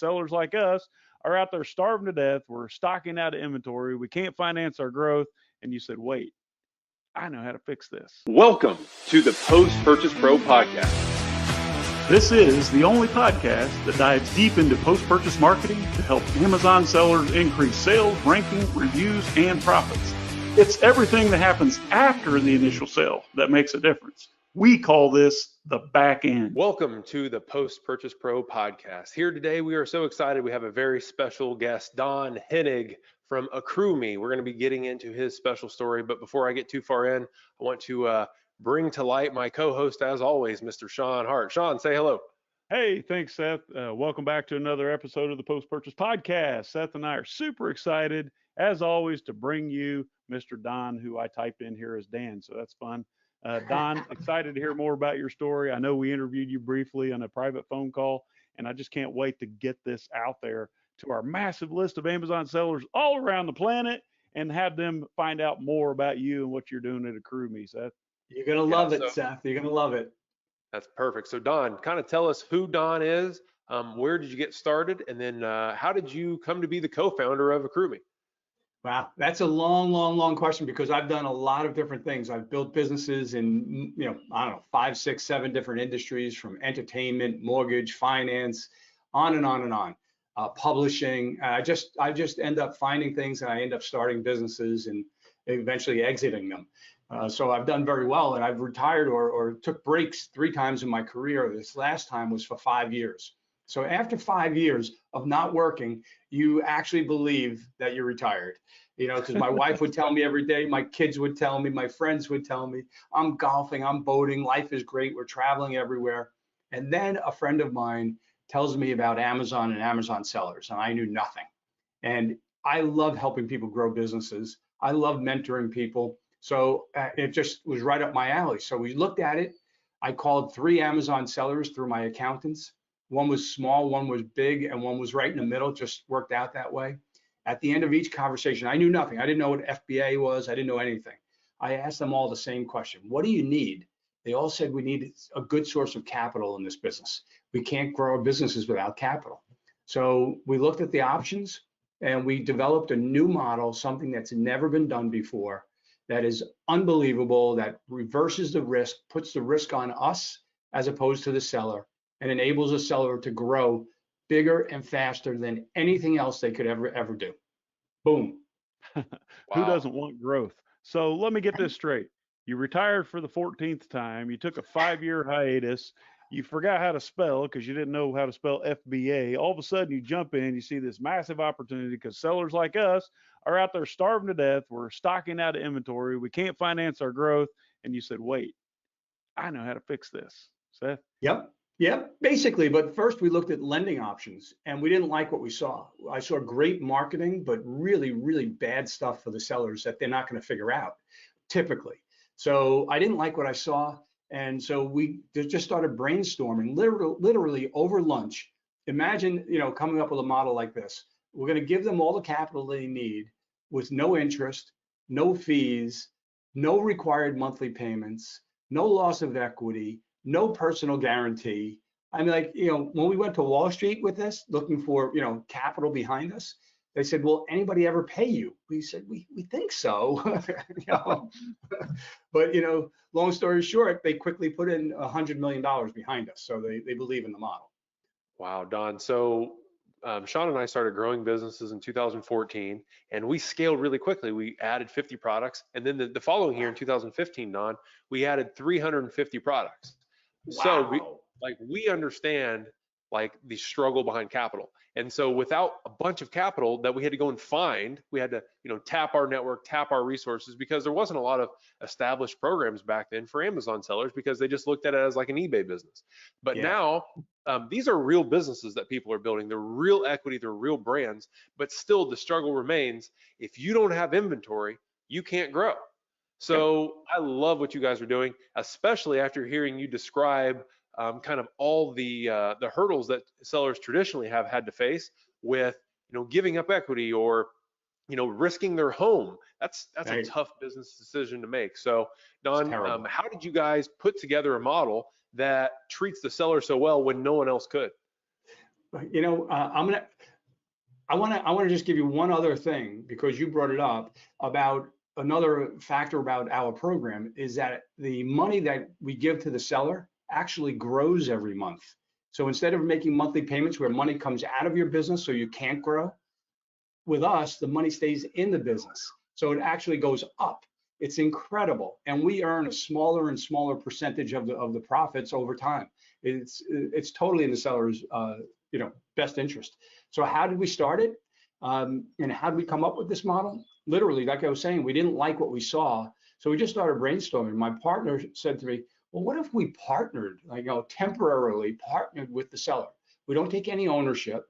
Sellers like us are out there starving to death. We're stocking out of inventory. We can't finance our growth. And you said, wait, I know how to fix this. Welcome to the Post Purchase Pro podcast. This is the only podcast that dives deep into post-purchase marketing to help Amazon sellers increase sales, ranking, reviews, and profits. It's everything that happens after the initial sale that makes a difference. We call this the back end. Welcome to the Post Purchase Pro podcast. Here today, we are so excited. We have a very special guest, Don Henig from Accruing. We're going to be getting into his special story. But before I get too far in, I want to bring to light my co-host, as always, Mr. Sean Hart. Sean, say hello. Hey, thanks, Seth. Welcome back to another episode of the Post Purchase Podcast. Seth and I are super excited, as always, to bring you Mr. Don, who I typed in here as Dan, so that's fun. Don, excited to hear more about your story. I know we interviewed you briefly on a private phone call, and I just can't wait to get this out there to our massive list of Amazon sellers all around the planet and have them find out more about you and what you're doing at Accruing, Seth. You're going to love it, Seth. You're going to love it. That's perfect. So Don, kind of tell us who Don is, where did you get started, and then how did you come to be the co-founder of Accruing? Wow, that's a long question because I've done a lot of different things. I've built businesses in, I don't know, 5, 6, 7 different industries, from entertainment, mortgage, finance, on and on and on. Publishing. I just end up finding things and I end up starting businesses and eventually exiting them. So I've done very well, and I've retired or took breaks 3 times in my career. This last time was for 5 years. So after 5 years of not working, you actually believe that you're retired, because my wife would tell me every day, my kids would tell me, my friends would tell me, I'm golfing, I'm boating, life is great, we're traveling everywhere. And then a friend of mine tells me about Amazon and Amazon sellers, and I knew nothing. And I love helping people grow businesses. I love mentoring people. So it just was right up my alley. So we looked at it. I called 3 Amazon sellers through my accountants. One was small, one was big, and one was right in the middle. Just worked out that way. At the end of each conversation, I knew nothing. I didn't know what FBA was. I didn't know anything. I asked them all the same question. What do you need? They all said we need a good source of capital in this business. We can't grow our businesses without capital. So we looked at the options and we developed a new model, something that's never been done before, that is unbelievable, that reverses the risk, puts the risk on us as opposed to the seller, and enables a seller to grow bigger and faster than anything else they could ever do. Boom. Who doesn't want growth? So let me get this straight. You retired for the 14th time. You took a 5-year hiatus. You forgot how to spell because you didn't know how to spell FBA. All of a sudden, you jump in, you see this massive opportunity because sellers like us are out there starving to death. We're stocking out of inventory. We can't finance our growth. And you said, wait, I know how to fix this. Seth? Yep, basically. But first, we looked at lending options, and we didn't like what we saw. I saw great marketing, but really, really bad stuff for the sellers that they're not going to figure out, typically. So I didn't like what I saw. And so we just started brainstorming, literally over lunch. Imagine, coming up with a model like this. We're going to give them all the capital they need with no interest, no fees, no required monthly payments, no loss of equity, no personal guarantee. I mean, when we went to Wall Street with this, looking for, capital behind us, they said, will anybody ever pay you? We said, we think so. But, long story short, they quickly put in $100 million behind us. So they believe in the model. Wow, Don. So Sean and I started growing businesses in 2014, and we scaled really quickly. We added 50 products. And then the following year in 2015, Don, we added 350 products. Wow. So we understand the struggle behind capital. And so without a bunch of capital that we had to go and find, we had to, tap our network, tap our resources, because there wasn't a lot of established programs back then for Amazon sellers because they just looked at it as like an eBay business. But now these are real businesses that people are building. They're real equity, they're real brands, but still the struggle remains. If you don't have inventory, you can't grow. So I love what you guys are doing, especially after hearing you describe kind of all the hurdles that sellers traditionally have had to face with, giving up equity or, risking their home. That's a tough business decision to make. So Don, how did you guys put together a model that treats the seller so well when no one else could? I want to just give you one other thing because you brought it up about another factor about our program is that the money that we give to the seller actually grows every month. So instead of making monthly payments where money comes out of your business so you can't grow, with us, the money stays in the business. So it actually goes up. It's incredible. And we earn a smaller and smaller percentage of the profits over time. It's totally in the seller's best interest. So how did we start it? And how did we come up with this model? Literally, like I was saying, we didn't like what we saw. So we just started brainstorming. My partner said to me, well, what if we partnered, temporarily partnered with the seller? We don't take any ownership,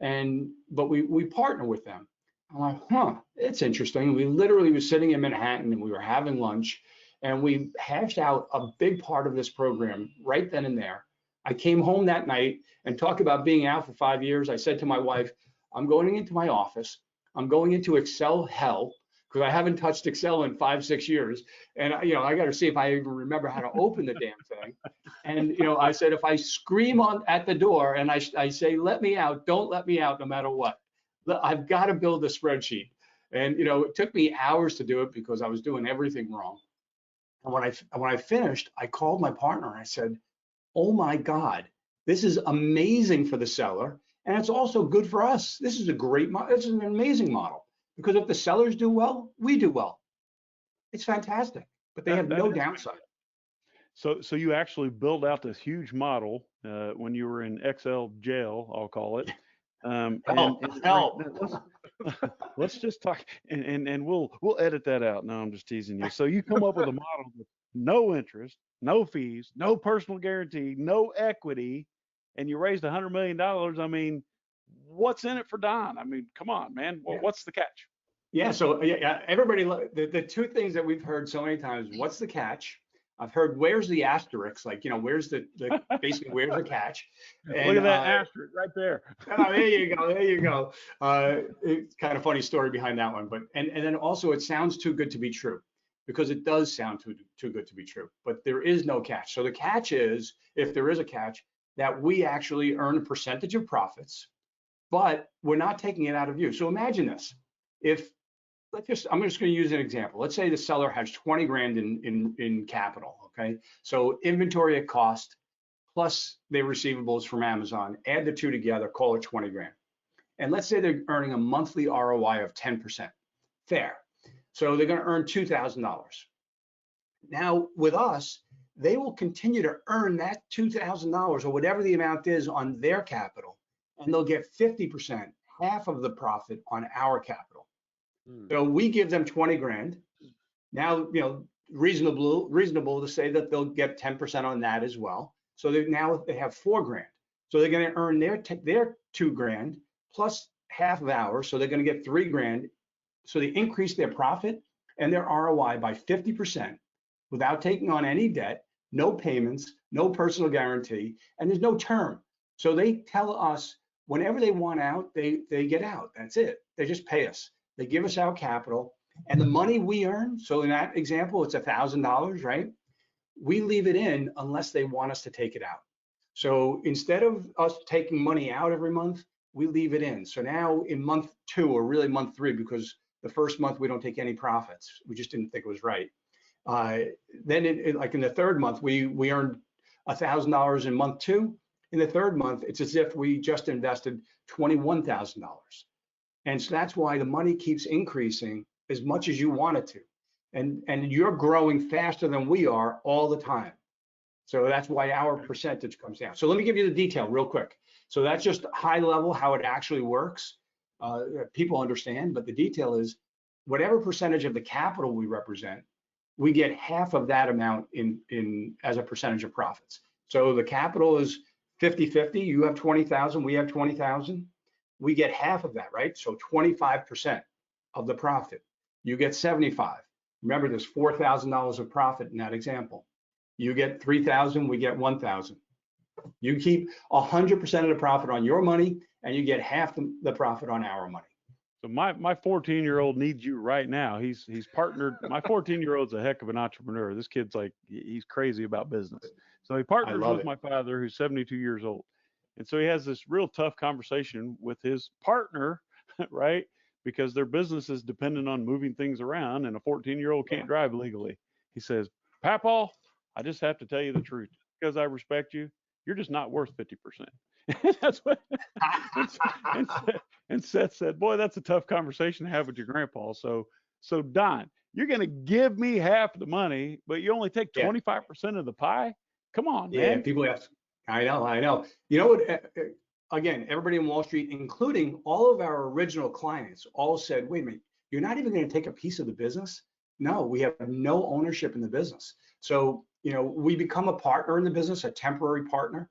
but we partner with them. I'm like, it's interesting. We literally were sitting in Manhattan and we were having lunch and we hashed out a big part of this program right then and there. I came home that night and talk about being out for 5 years. I said to my wife, I'm going into my office. I'm going into Excel hell because I haven't touched Excel in 5, 6 years. And I got to see if I even remember how to open the damn thing. And I said, if I scream at the door and I say, let me out, don't let me out no matter what. I've got to build a spreadsheet. And it took me hours to do it because I was doing everything wrong. And when I finished, I called my partner and I said, oh my God, this is amazing for the seller. And it's also good for us. This is a great model. This is an amazing model because if the sellers do well, we do well. It's fantastic, but they have no downside. So you actually build out this huge model when you were in Excel jail, I'll call it. Hell. Let's just talk, and we'll edit that out. No, I'm just teasing you. So you come up with a model with no interest, no fees, no personal guarantee, no equity, and you raised $100 million. I mean, what's in it for Don? I mean, come on, man. What's the catch? Yeah. So everybody, the two things that we've heard so many times: what's the catch? I've heard where's the asterisk? Where's the basically where's the catch? And, look at that asterisk right there. Oh, there you go. There you go. It's kind of funny story behind that one, but and then also it sounds too good to be true because it does sound too good to be true, but there is no catch. So the catch is, if there is a catch, that we actually earn a percentage of profits, but we're not taking it out of you. So imagine this: I'm just going to use an example. Let's say the seller has 20 grand in capital. Okay. So inventory at cost plus their receivables from Amazon, add the two together, call it 20 grand. And let's say they're earning a monthly ROI of 10%. Fair. So they're going to earn $2,000. Now with us, they will continue to earn that $2,000 or whatever the amount is on their capital, and they'll get 50%, half of the profit on our capital. So we give them 20 grand. Now, reasonable to say that they'll get 10% on that as well. So now they have 4 grand. So they're going to earn their 2 grand plus half of ours. So they're going to get 3 grand. So they increase their profit and their ROI by 50% without taking on any debt, no payments, no personal guarantee, and there's no term. So they tell us whenever they want out, they get out. That's it. They just pay us. They give us our capital and the money we earn. So in that example, it's $1,000, right? We leave it in unless they want us to take it out. So instead of us taking money out every month, we leave it in. So now in month 2, or really month 3, because the first month we don't take any profits. We just didn't think it was right. Then like in the 3rd month, we earned $1,000 in month 2. In the 3rd month, it's as if we just invested $21,000. And so that's why the money keeps increasing as much as you want it to. And you're growing faster than we are all the time. So that's why our percentage comes down. So let me give you the detail real quick. So that's just high level how it actually works. People understand, but the detail is whatever percentage of the capital we represent, we get half of that amount in as a percentage of profits. So the capital is 50-50. You have 20,000, we have 20,000. We get half of that, right? So 25% of the profit. You get 75. Remember, there's $4,000 of profit in that example. You get 3,000, we get 1,000. You keep 100% of the profit on your money, and you get half the profit on our money. So my 14-year-old needs you right now. He's partnered. My 14-year-old's a heck of an entrepreneur. This kid's like, he's crazy about business. So he partners with my father, who's 72 years old. And so he has this real tough conversation with his partner, right? Because their business is dependent on moving things around, and a 14-year-old can't drive legally. He says, Papaw, I just have to tell you the truth. Because I respect you, you're just not worth 50%. That's what, and, and, and Seth said, boy, that's a tough conversation to have with your grandpa. So Don, you're going to give me half the money, but you only take Yeah. 25% of the pie? Come on, Yeah, man. people ask. I know. You know what? Again, everybody in Wall Street, including all of our original clients, all said, wait a minute, you're not even going to take a piece of the business? No, we have no ownership in the business. So, we become a partner in the business, a temporary partner.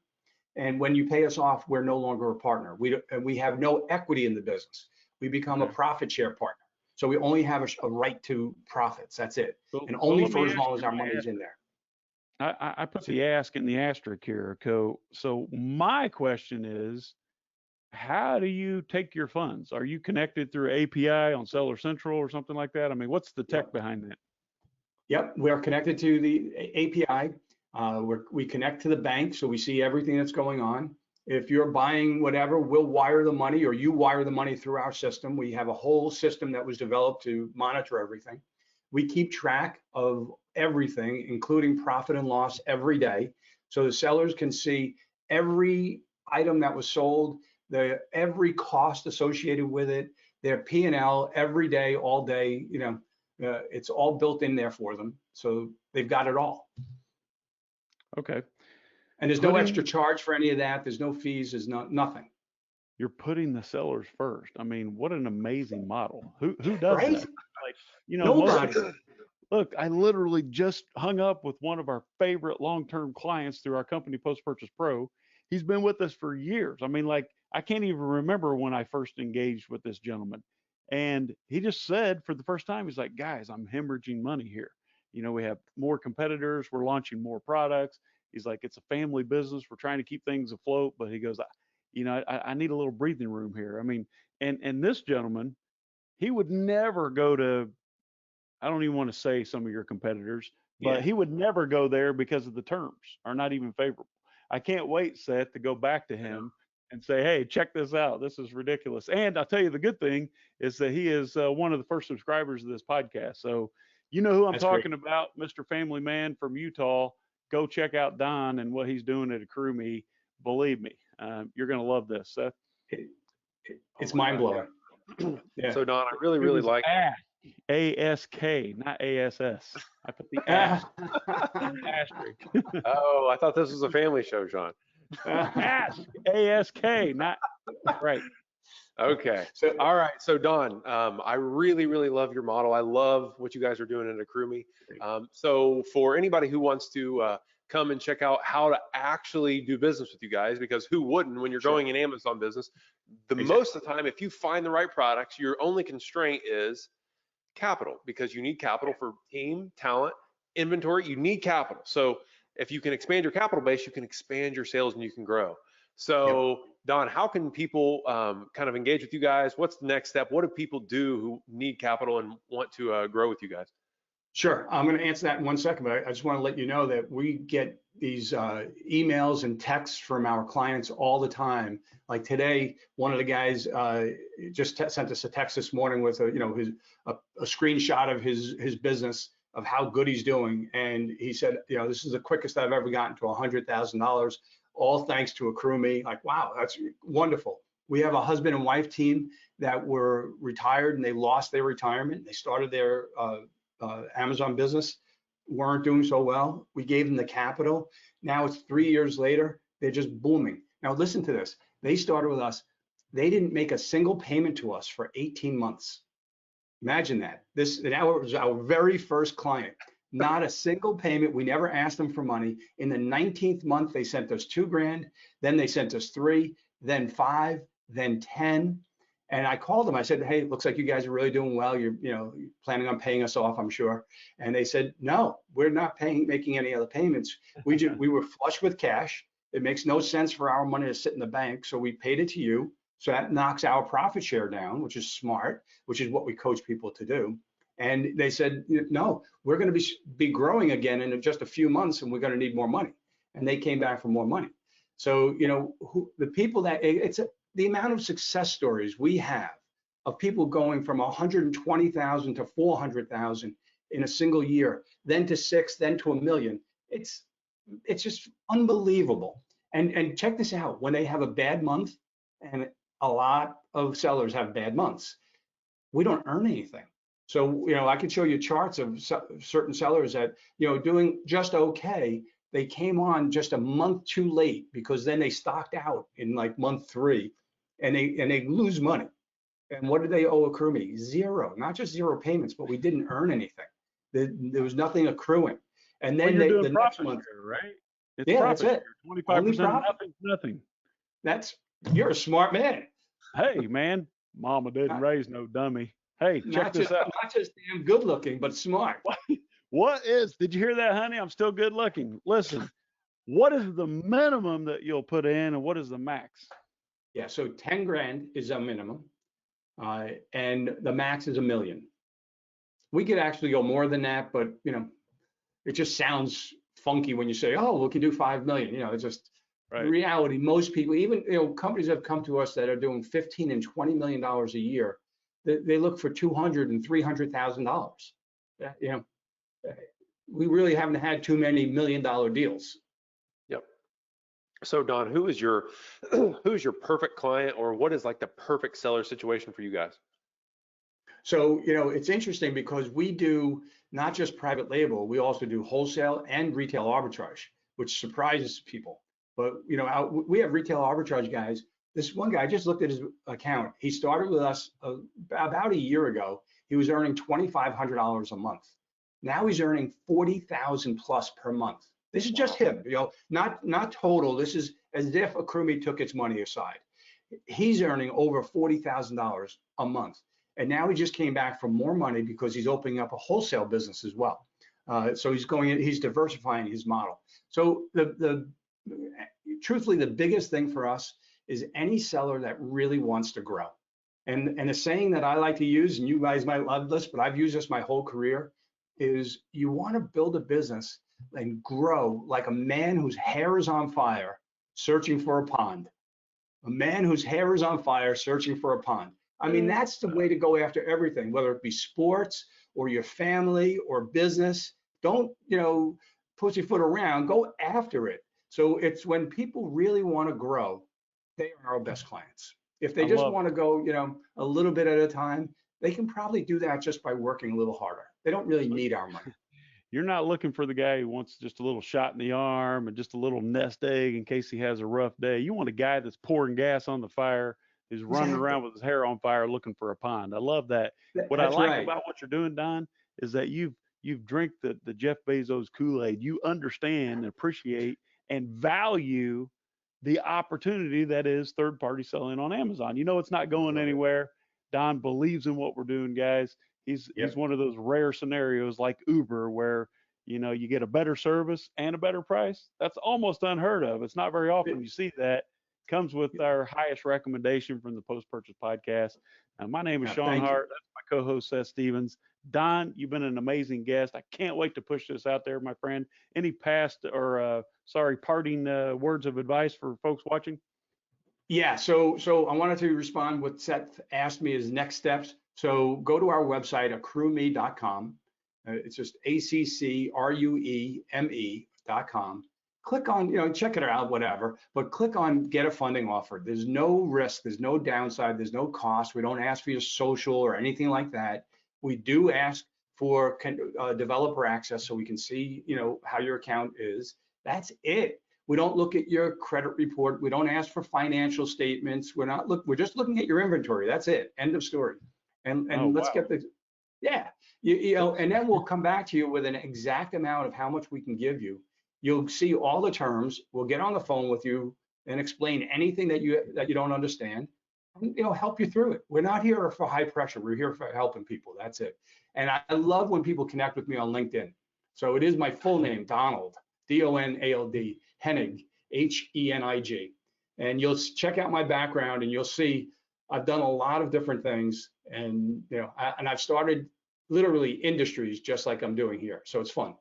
And when you pay us off, we're no longer a partner. We have no equity in the business. We become a profit share partner. So we only have a right to profits. That's it. And only for as long as our money's in there. I put the ask in the asterisk here. So my question is, how do you take your funds? Are you connected through API on Seller Central or something like that? I mean, what's the tech behind that? Yep, we're connected to the API. We connect to the bank, so we see everything that's going on. If you're buying whatever, we'll wire the money, or you wire the money through our system. We have a whole system that was developed to monitor everything. We keep track of everything, including profit and loss, every day. So the sellers can see every item that was sold, every cost associated with it, their P&L every day, all day. It's all built in there for them. So they've got it all. Okay. And there's no extra charge for any of that. There's no fees. There's nothing. You're putting the sellers first. I mean, what an amazing model. Who does right? that? Like, Nobody. Look, I literally just hung up with one of our favorite long-term clients through our company, Post Purchase Pro. He's been with us for years. I mean, like, I can't even remember when I first engaged with this gentleman. And he just said for the first time, he's like, guys, I'm hemorrhaging money here. We have more competitors. We're launching more products. He's like, it's a family business. We're trying to keep things afloat. But he goes, I need a little breathing room here. I mean, and this gentleman, he would never go to, I don't even want to say some of your competitors, but he would never go there because of the terms are not even favorable. I can't wait, Seth, to go back to him and say, hey, check this out. This is ridiculous. And I'll tell you, the good thing is that he is one of the first subscribers of this podcast. So you know who I'm talking about, Mr. Family Man from Utah. Go check out Don and what he's doing at Accrue Me. Believe me, you're going to love this, Seth. It's mind-blowing. Yeah. So Don, I really like ASK, not ASS. I put the ask. Asterisk. Oh, I thought this was a family show, John. Ask, ASK, not right. Okay. All right. So Don, I really love your model. I love what you guys are doing at Accrue Me. So for anybody who wants to come and check out how to actually do business with you guys, because who wouldn't when you're going in Amazon business? Most of the time, if you find the right products, your only constraint is capital, because you need capital for team, talent, inventory. You need capital. So if you can expand your capital base, you can expand your sales and you can grow. So Don, how can people kind of engage with you guys? What's the next step? What do people do who need capital and want to grow with you guys? Sure. I'm going to answer that in 1 second, but I just want to let you know that we get these emails and texts from our clients all the time. Like today, one of the guys just sent us a text this morning with a screenshot of his business, of how good he's doing. And he said, this is the quickest I've ever gotten to $100,000, all thanks to Accrue Me. Like, wow, that's wonderful. We have a husband and wife team that were retired and they lost their retirement. They started their Amazon business, weren't doing so well. We gave them the capital. Now it's 3 years later, they're just booming. Now listen to this. They started with us. They didn't make a single payment to us for 18 months. Imagine that. Now it was our very first client. Not a single payment. We never asked them for money. In the 19th month, they sent us $2,000. Then they sent us 3, then 5, then 10. And I called them. I said, hey, it looks like you guys are really doing well. You're planning on paying us off, I'm sure. And they said, no, we're not making any other payments. We were flush with cash. It makes no sense for our money to sit in the bank. So we paid it to you. So that knocks our profit share down, which is smart, which is what we coach people to do. And they said, no, we're going to be growing again in just a few months, and we're going to need more money. And they came back for more money. So, the people that the amount of success stories we have of people going from 120,000 to 400,000 in a single year, then to 6, then to 1 million. It's just unbelievable. And check this out, when they have a bad month, and a lot of sellers have bad months, we don't earn anything. So, I could show you charts of certain sellers that, doing just okay. They came on just a month too late because then they stocked out in like month 3, and they lose money. And what did they owe accrue me? Zero, not just zero payments, but we didn't earn anything. There was nothing accruing. And Well, then you're doing the next profit month, share, right? It's yeah, that's profit it. share. Only 25% of profit. nothing's nothing. You're a smart man. Hey, man, mama didn't Not, raise no dummy. Hey, check this out. not just damn good looking, but smart. Did you hear that, honey? I'm still good looking. Listen, what is the minimum that you'll put in and what is the max? Yeah, so 10 grand is a minimum, and the max is 1 million. We could actually go more than that, but it just sounds funky when you say, oh, we can do 5 million. It's just Right. reality. Most people, even companies have come to us that are doing 15 and 20 million dollars a year. They look for 200 and 300,000 dollars. We really haven't had too many $1 million deals. Yep. So Don, who is your perfect client, or what is like the perfect seller situation for you guys? So, it's interesting because we do not just private label, we also do wholesale and retail arbitrage, which surprises people. But, we have retail arbitrage guys. This one guy, I just looked at his account. He started with us about a year ago. He was earning $2,500 a month. Now he's earning 40,000 plus per month. This is just him, not total. This is as if Accruing took its money aside. He's earning over $40,000 a month. And now he just came back for more money because he's opening up a wholesale business as well. So he's diversifying his model. So truthfully, the biggest thing for us is any seller that really wants to grow. And a saying that I like to use, and you guys might love this, but I've used this my whole career, is you want to build a business and grow like a man whose hair is on fire searching for a pond. A man whose hair is on fire searching for a pond. I mean, that's the way to go after everything, whether it be sports or your family or business. Don't, pussyfoot around, go after it. So it's when people really want to grow, they are our best clients. If they just want to go, a little bit at a time, they can probably do that just by working a little harder. They don't really need our money. You're not looking for the guy who wants just a little shot in the arm and just a little nest egg in case he has a rough day. You want a guy that's pouring gas on the fire, who's running around with his hair on fire looking for a pond. I love that. What I like about what you're doing, Don, is that you've drank the Jeff Bezos Kool-Aid. You understand, appreciate, and value the opportunity that is third-party selling on Amazon. It's not going anywhere. Don believes in what we're doing, guys. He's one of those rare scenarios like Uber where you get a better service and a better price. That's almost unheard of. It's not very often you see that. Comes with our highest recommendation from the post-purchase podcast. My name is Sean Hart. That's my co-host Seth Stevens. Don, you've been an amazing guest. I can't wait to push this out there, my friend. Any parting words of advice for folks watching? Yeah, so I wanted to respond what Seth asked me as next steps. So go to our website, accrueme.com. It's just ACCRUEME.com. Click on, check it out, whatever, but click on get a funding offer. There's no risk, there's no downside, there's no cost. We don't ask for your social or anything like that. We do ask for developer access so we can see, how your account is. That's it. We don't look at your credit report. We don't ask for financial statements. We're just looking at your inventory. That's it. End of story. And let's get the, and then we'll come back to you with an exact amount of how much we can give you. You'll see all the terms. We'll get on the phone with you and explain anything that you don't understand, and help you through it. We're not here for high pressure. We're here for helping people. That's it. And I love when people connect with me on LinkedIn. So it is my full name, Donald, Donald, Henig, Henig. And you'll check out my background and you'll see I've done a lot of different things, and I've started literally industries just like I'm doing here. So it's fun.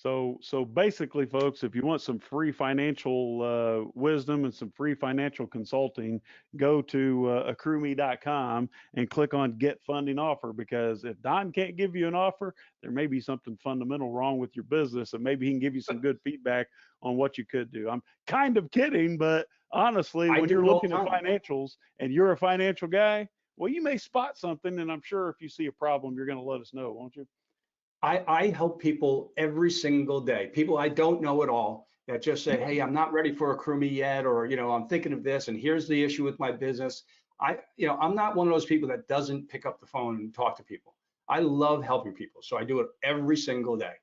So basically, folks, if you want some free financial wisdom and some free financial consulting, go to accrume.com and click on Get Funding Offer, because if Don can't give you an offer, there may be something fundamental wrong with your business, and maybe he can give you some good feedback on what you could do. I'm kind of kidding, but honestly, I when do you're it all the looking at time. financials and you're a financial guy, well, you may spot something, and I'm sure if you see a problem, you're going to let us know, won't you? I help people every single day. People I don't know at all that just say, "Hey, I'm not ready for Accrue Me yet," or I'm thinking of this, and here's the issue with my business. I'm not one of those people that doesn't pick up the phone and talk to people. I love helping people, so I do it every single day.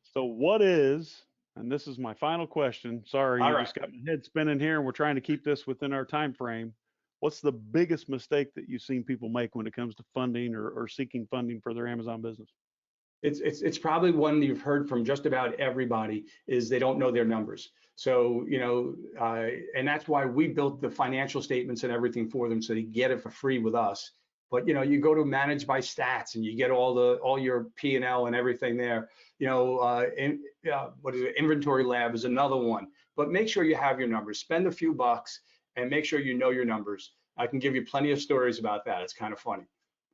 So what is, and this is my final question. Sorry, All you right. just got my head spinning here, and we're trying to keep this within our time frame. What's the biggest mistake that you've seen people make when it comes to funding or seeking funding for their Amazon business? It's probably one you've heard from just about everybody is they don't know their numbers. So, and that's why we built the financial statements and everything for them so they get it for free with us. But you go to manage by stats and you get all your P&L and everything there. What is it? Inventory Lab is another one. But make sure you have your numbers. Spend a few bucks and make sure you know your numbers. I can give you plenty of stories about that. It's kind of funny,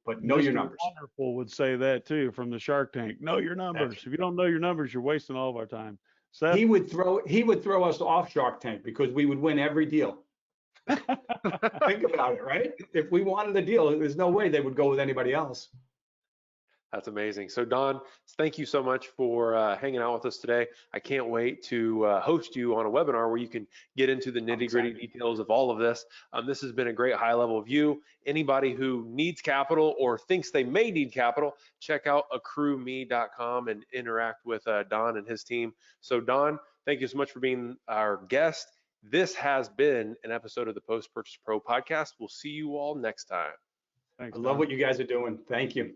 but know your Mr. numbers. Wonderful would say that too from the Shark Tank. Know your That's numbers. If you don't know your numbers, you're wasting all of our time. Seth? he would throw us off Shark Tank because we would win every deal. Think about it, right? If we wanted a deal, there's no way they would go with anybody else. That's amazing. So Don, thank you so much for hanging out with us today. I can't wait to host you on a webinar where you can get into the nitty gritty details of all of this. This has been a great high level view. Anybody who needs capital or thinks they may need capital, check out accrueme.com and interact with Don and his team. So Don, thank you so much for being our guest. This has been an episode of the Post Purchase Pro podcast. We'll see you all next time. Thanks, I love Don. what you guys are doing. Thank you.